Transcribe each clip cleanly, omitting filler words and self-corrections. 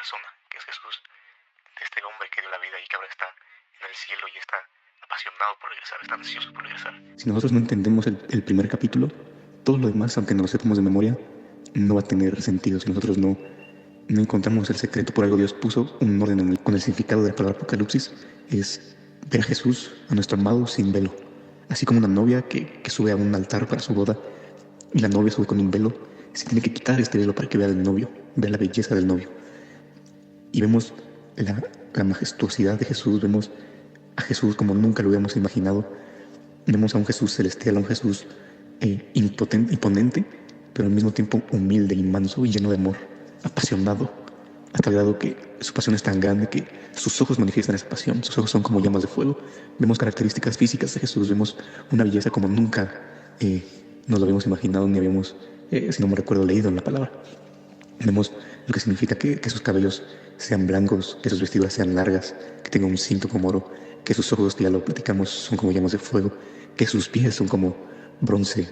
persona, que es Jesús, de este hombre que dio la vida y que ahora está en el cielo y está apasionado por regresar, está ansioso por regresar. Si nosotros no entendemos el primer capítulo, todo lo demás, aunque nos lo sepamos de memoria, no va a tener sentido. Si nosotros no encontramos el secreto, por algo Dios puso un orden con el significado de la palabra Apocalipsis, es ver a Jesús, a nuestro amado, sin velo. Así como una novia que sube a un altar para su boda y la novia sube con un velo, se tiene que quitar este velo para que vea al novio, vea la belleza del novio. Y vemos la majestuosidad de Jesús, vemos a Jesús como nunca lo habíamos imaginado. Vemos a un Jesús celestial, a un Jesús imponente, pero al mismo tiempo humilde y manso y lleno de amor, apasionado, hasta el grado que su pasión es tan grande que sus ojos manifiestan esa pasión. Sus ojos son como llamas de fuego. Vemos características físicas de Jesús, vemos una belleza como nunca nos lo habíamos imaginado ni habíamos, si no me recuerdo, leído en la palabra. Vemos lo que significa que sus cabellos sean blancos, que sus vestiduras sean largas, que tenga un cinto como oro, que sus ojos, que ya lo platicamos, son como llamas de fuego, que sus pies son como bronce,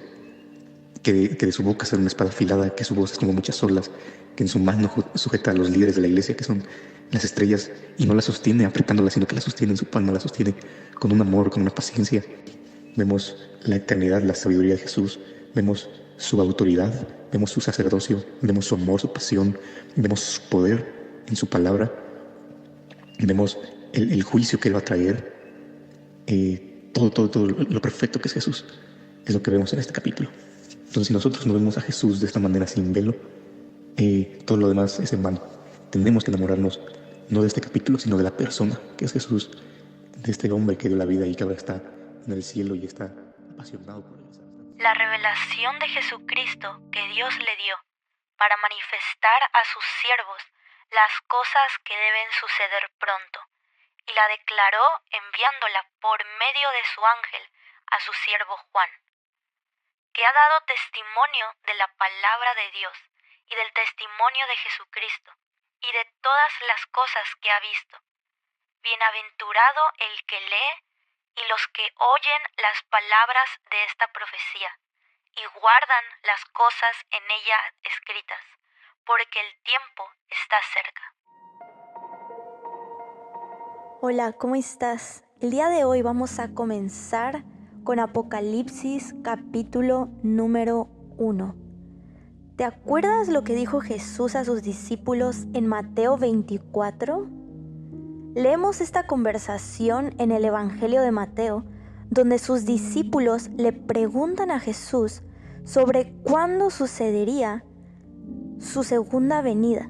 que de su boca sale una espada afilada, que su voz es como muchas olas, que en su mano sujeta a los líderes de la iglesia, que son las estrellas, y no las sostiene apretándolas, sino que las sostiene en su palma, las sostiene con un amor, con una paciencia. Vemos la eternidad, la sabiduría de Jesús, vemos su autoridad, vemos su sacerdocio, vemos su amor, su pasión, vemos su poder en su palabra, vemos el juicio que Él va a traer, todo lo perfecto que es Jesús, es lo que vemos en este capítulo. Entonces, si nosotros no vemos a Jesús de esta manera sin velo, todo lo demás es en vano. Tenemos que enamorarnos no de este capítulo, sino de la persona que es Jesús, de este hombre que dio la vida y que ahora está en el cielo y está apasionado por él. La revelación de Jesucristo que Dios le dio para manifestar a sus siervos las cosas que deben suceder pronto, y la declaró enviándola por medio de su ángel a su siervo Juan, que ha dado testimonio de la palabra de Dios y del testimonio de Jesucristo y de todas las cosas que ha visto. Bienaventurado el que lee y los que oyen las palabras de esta profecía y guardan las cosas en ella escritas, porque el tiempo está cerca. Hola, ¿cómo estás? El día de hoy vamos a comenzar con Apocalipsis capítulo número 1. ¿Te acuerdas lo que dijo Jesús a sus discípulos en Mateo 24? Leemos esta conversación en el Evangelio de Mateo, donde sus discípulos le preguntan a Jesús sobre cuándo sucedería su segunda venida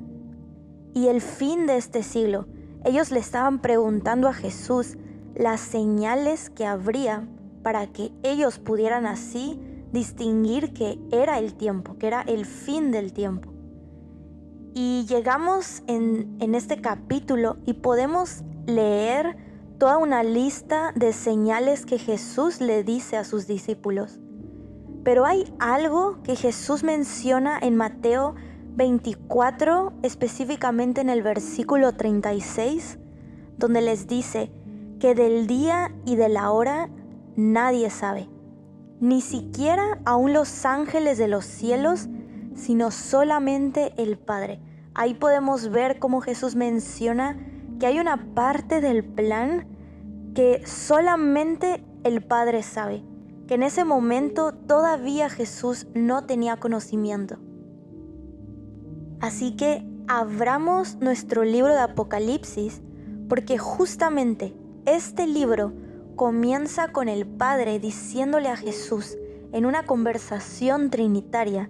y el fin de este siglo. Ellos le estaban preguntando a Jesús las señales que habría para que ellos pudieran así distinguir que era el tiempo, que era el fin del tiempo. Y llegamos en este capítulo y podemos leer toda una lista de señales que Jesús le dice a sus discípulos. Pero hay algo que Jesús menciona en Mateo 24, específicamente en el versículo 36, donde les dice que del día y de la hora nadie sabe, ni siquiera aún los ángeles de los cielos, sino solamente el Padre. Ahí podemos ver cómo Jesús menciona que hay una parte del plan que solamente el Padre sabe, que en ese momento todavía Jesús no tenía conocimiento. Así que abramos nuestro libro de Apocalipsis, porque justamente este libro comienza con el Padre diciéndole a Jesús en una conversación trinitaria,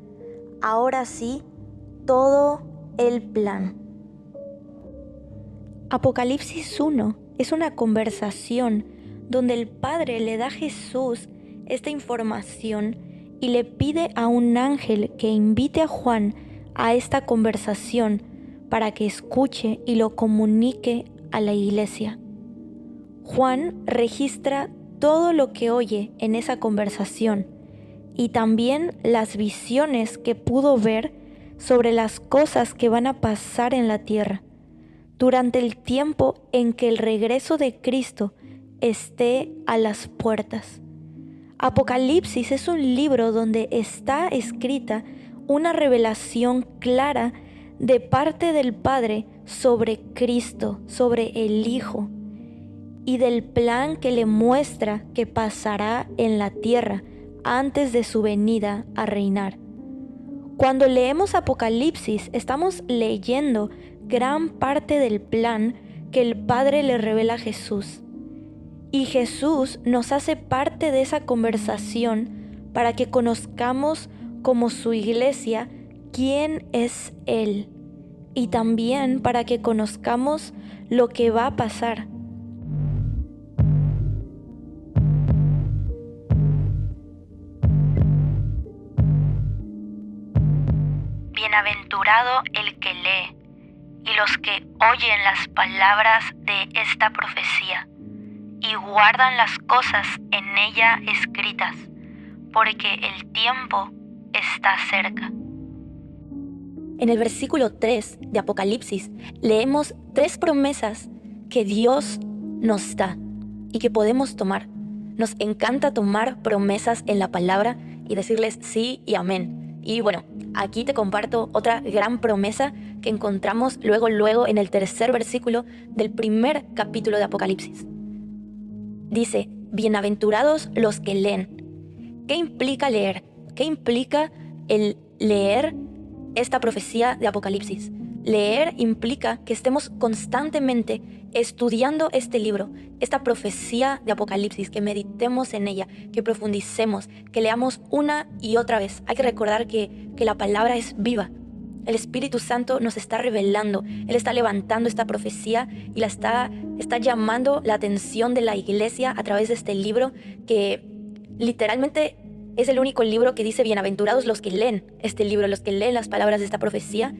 ahora sí, todo el plan. Apocalipsis 1 es una conversación donde el Padre le da a Jesús esta información y le pide a un ángel que invite a Juan a esta conversación para que escuche y lo comunique a la iglesia. Juan registra todo lo que oye en esa conversación y también las visiones que pudo ver sobre las cosas que van a pasar en la tierra durante el tiempo en que el regreso de Cristo esté a las puertas. Apocalipsis es un libro donde está escrita una revelación clara de parte del Padre sobre Cristo, sobre el Hijo, y del plan que le muestra que pasará en la tierra antes de su venida a reinar. Cuando leemos Apocalipsis, estamos leyendo gran parte del plan que el Padre le revela a Jesús. Y Jesús nos hace parte de esa conversación para que conozcamos como su iglesia quién es Él. Y también para que conozcamos lo que va a pasar. Bienaventurado el que lee y los que oyen las palabras de esta profecía y guardan las cosas en ella escritas, porque el tiempo está cerca. En el versículo 3 de Apocalipsis leemos 3 promesas que Dios nos da y que podemos tomar. Nos encanta tomar promesas en la palabra y decirles sí y amén. Y bueno, aquí te comparto otra gran promesa que encontramos luego en el 3er versículo del 1er capítulo de Apocalipsis. Dice, bienaventurados los que leen. ¿Qué implica leer? ¿Qué implica el leer esta profecía de Apocalipsis? Leer implica que estemos constantemente estudiando este libro, esta profecía de Apocalipsis, que meditemos en ella, que profundicemos, que leamos una y otra vez. Hay que recordar que la palabra es viva. El Espíritu Santo nos está revelando, Él está levantando esta profecía y la está llamando la atención de la iglesia a través de este libro que literalmente es el único libro que dice bienaventurados los que leen este libro, los que leen las palabras de esta profecía.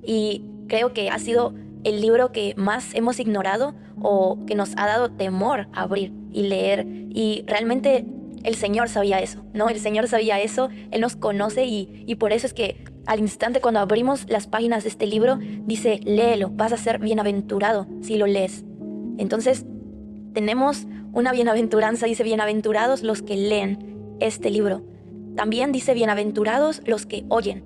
Y creo que ha sido el libro que más hemos ignorado o que nos ha dado temor abrir y leer. Y realmente el Señor sabía eso, ¿no? El Señor sabía eso, Él nos conoce y por eso es que al instante cuando abrimos las páginas de este libro dice, léelo, vas a ser bienaventurado si lo lees. Entonces tenemos una bienaventuranza, dice bienaventurados los que leen este libro. También dice bienaventurados los que oyen.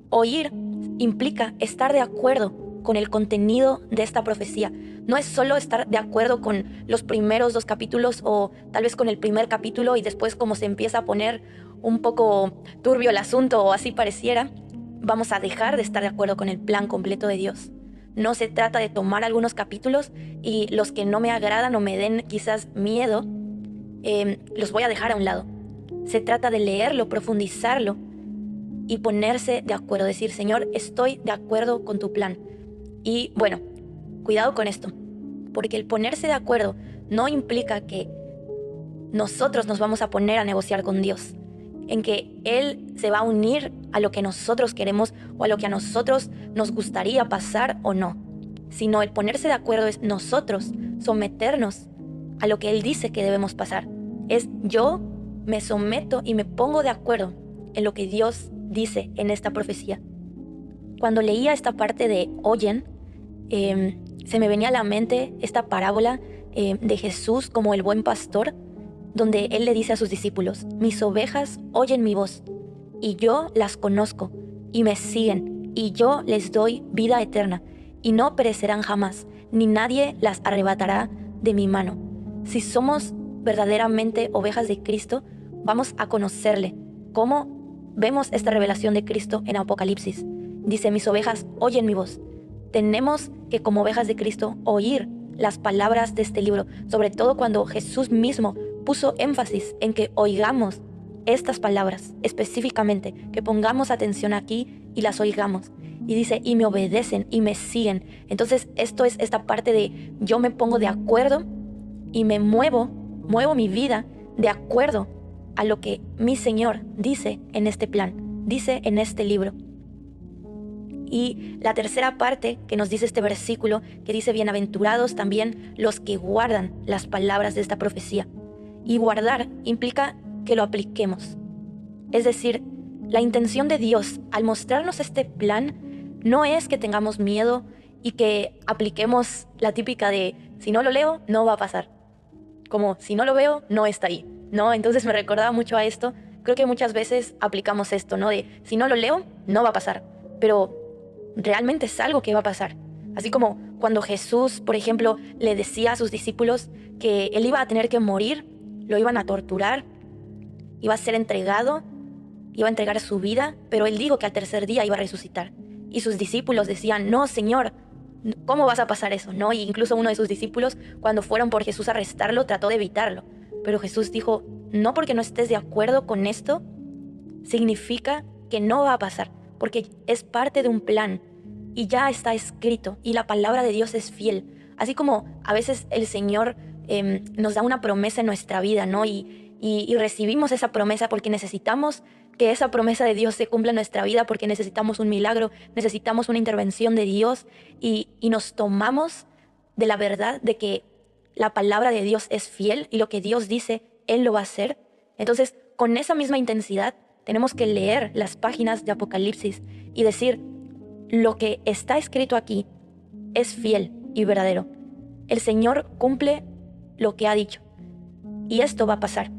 Oír implica estar de acuerdo con el contenido de esta profecía. No es solo estar de acuerdo con los primeros 2 capítulos o tal vez con el primer capítulo y después como se empieza a poner un poco turbio el asunto o así pareciera, vamos a dejar de estar de acuerdo con el plan completo de Dios. No se trata de tomar algunos capítulos y los que no me agradan o me den quizás miedo, los voy a dejar a un lado. Se trata de leerlo, profundizarlo y ponerse de acuerdo, decir, Señor, estoy de acuerdo con tu plan. Y bueno, cuidado con esto, porque el ponerse de acuerdo no implica que nosotros nos vamos a poner a negociar con Dios, en que Él se va a unir a lo que nosotros queremos o a lo que a nosotros nos gustaría pasar o no, sino el ponerse de acuerdo es nosotros someternos a lo que Él dice que debemos pasar. Es yo me someto y me pongo de acuerdo en lo que Dios dice en esta profecía. Cuando leía esta parte de oyen, se me venía a la mente esta parábola de Jesús como el buen pastor, donde Él le dice a sus discípulos, mis ovejas oyen mi voz, y yo las conozco, y me siguen, y yo les doy vida eterna, y no perecerán jamás, ni nadie las arrebatará de mi mano. Si somos verdaderamente ovejas de Cristo, vamos a conocerle. ¿Cómo vemos esta revelación de Cristo en Apocalipsis? Dice, mis ovejas oyen mi voz. Tenemos que como ovejas de Cristo oír las palabras de este libro, sobre todo cuando Jesús mismo puso énfasis en que oigamos estas palabras específicamente, que pongamos atención aquí y las oigamos. Y dice, y me obedecen y me siguen. Entonces esto es esta parte de yo me pongo de acuerdo y me muevo mi vida de acuerdo a lo que mi Señor dice en este plan, dice en este libro. Y la tercera parte que nos dice este versículo, que dice, bienaventurados también los que guardan las palabras de esta profecía. Y guardar implica que lo apliquemos. Es decir, la intención de Dios al mostrarnos este plan no es que tengamos miedo y que apliquemos la típica de, si no lo leo, no va a pasar. Como, si no lo veo, no está ahí, ¿no? Entonces me recordaba mucho a esto. Creo que muchas veces aplicamos esto, ¿no? De, si no lo leo, no va a pasar. Pero realmente es algo que va a pasar. Así como cuando Jesús, por ejemplo, le decía a sus discípulos que él iba a tener que morir, lo iban a torturar, iba a ser entregado, iba a entregar su vida, pero él dijo que al tercer día iba a resucitar. Y sus discípulos decían, no, Señor, ¿cómo vas a pasar eso? ¿No? Y incluso uno de sus discípulos, cuando fueron por Jesús a arrestarlo, trató de evitarlo. Pero Jesús dijo, no porque no estés de acuerdo con esto, significa que no va a pasar, porque es parte de un plan y ya está escrito y la palabra de Dios es fiel. Así como a veces el Señor nos da una promesa en nuestra vida, ¿no? Y recibimos esa promesa porque necesitamos que esa promesa de Dios se cumpla en nuestra vida, porque necesitamos un milagro, necesitamos una intervención de Dios y nos tomamos de la verdad de que la palabra de Dios es fiel y lo que Dios dice, Él lo va a hacer. Entonces, con esa misma intensidad, tenemos que leer las páginas de Apocalipsis y decir, lo que está escrito aquí es fiel y verdadero. El Señor cumple lo que ha dicho y esto va a pasar.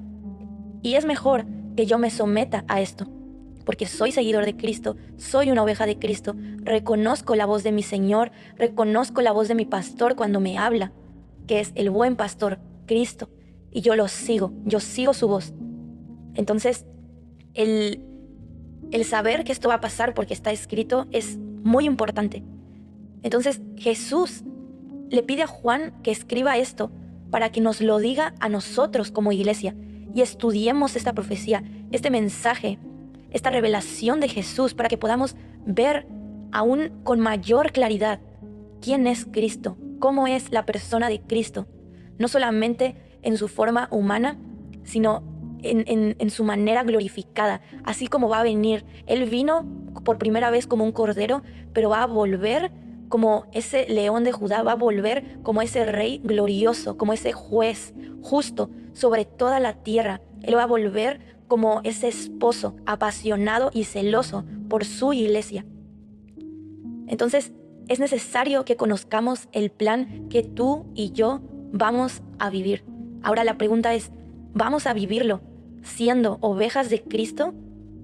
Y es mejor que yo me someta a esto, porque soy seguidor de Cristo, soy una oveja de Cristo, reconozco la voz de mi Señor, reconozco la voz de mi pastor cuando me habla, que es el buen pastor, Cristo, y yo sigo su voz. Entonces, el saber que esto va a pasar porque está escrito es muy importante. Entonces, Jesús le pide a Juan que escriba esto para que nos lo diga a nosotros como iglesia y estudiemos esta profecía, este mensaje, esta revelación de Jesús para que podamos ver aún con mayor claridad quién es Cristo, cómo es la persona de Cristo, no solamente en su forma humana, sino en su manera glorificada, así como va a venir. Él vino por primera vez como un cordero, pero va a volver como ese león de Judá, va a volver como ese rey glorioso, como ese juez justo sobre toda la tierra. Él va a volver como ese esposo apasionado y celoso por su iglesia. Entonces, es necesario que conozcamos el plan que tú y yo vamos a vivir. Ahora la pregunta es, ¿vamos a vivirlo siendo ovejas de Cristo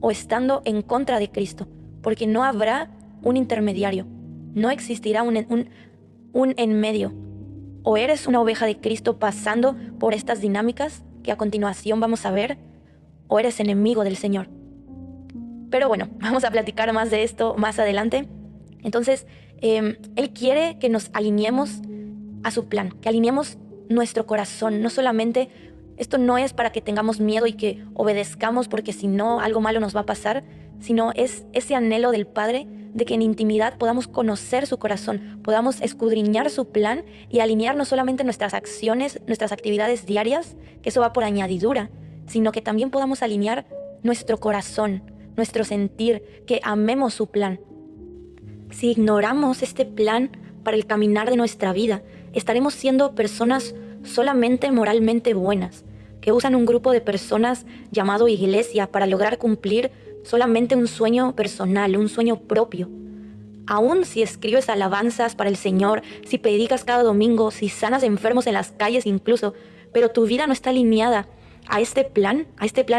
o estando en contra de Cristo? Porque no habrá un intermediario, no existirá un en medio. O eres una oveja de Cristo pasando por estas dinámicas que a continuación vamos a ver, o eres enemigo del Señor. Pero bueno, vamos a platicar más de esto más adelante. Entonces, Él quiere que nos alineemos a su plan, que alineemos nuestro corazón. No solamente, esto no es para que tengamos miedo y que obedezcamos porque si no algo malo nos va a pasar, sino es ese anhelo del Padre de que en intimidad podamos conocer su corazón, podamos escudriñar su plan y alinear no solamente nuestras acciones, nuestras actividades diarias, que eso va por añadidura, sino que también podamos alinear nuestro corazón, nuestro sentir, que amemos su plan. Si ignoramos este plan para el caminar de nuestra vida, estaremos siendo personas solamente moralmente buenas, que usan un grupo de personas llamado iglesia para lograr cumplir solamente un sueño personal, un sueño propio. Aún si escribes alabanzas para el Señor, si predicas cada domingo, si sanas enfermos en las calles incluso, pero tu vida no está alineada a este plan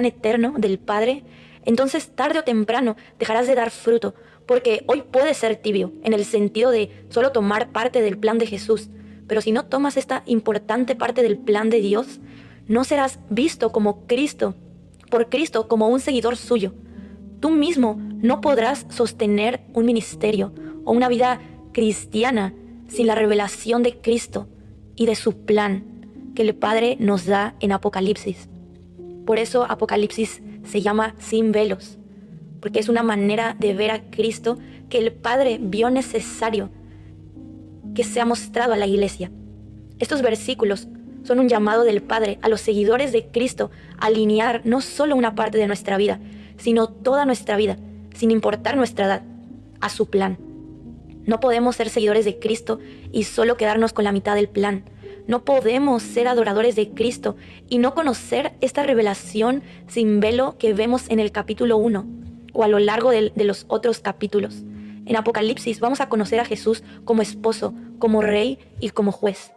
eterno del Padre, entonces tarde o temprano dejarás de dar fruto, porque hoy puedes ser tibio en el sentido de solo tomar parte del plan de Jesús, pero si no tomas esta importante parte del plan de Dios, no serás visto como Cristo, por Cristo como un seguidor suyo. Tú mismo no podrás sostener un ministerio o una vida cristiana sin la revelación de Cristo y de su plan que el Padre nos da en Apocalipsis. Por eso Apocalipsis se llama Sin Velos, porque es una manera de ver a Cristo que el Padre vio necesario que sea mostrado a la iglesia. Estos versículos son un llamado del Padre a los seguidores de Cristo a alinear no solo una parte de nuestra vida, sino toda nuestra vida, sin importar nuestra edad, a su plan. No podemos ser seguidores de Cristo y solo quedarnos con la mitad del plan. No podemos ser adoradores de Cristo y no conocer esta revelación sin velo que vemos en el capítulo 1 o a lo largo de los otros capítulos. En Apocalipsis vamos a conocer a Jesús como esposo, como rey y como juez.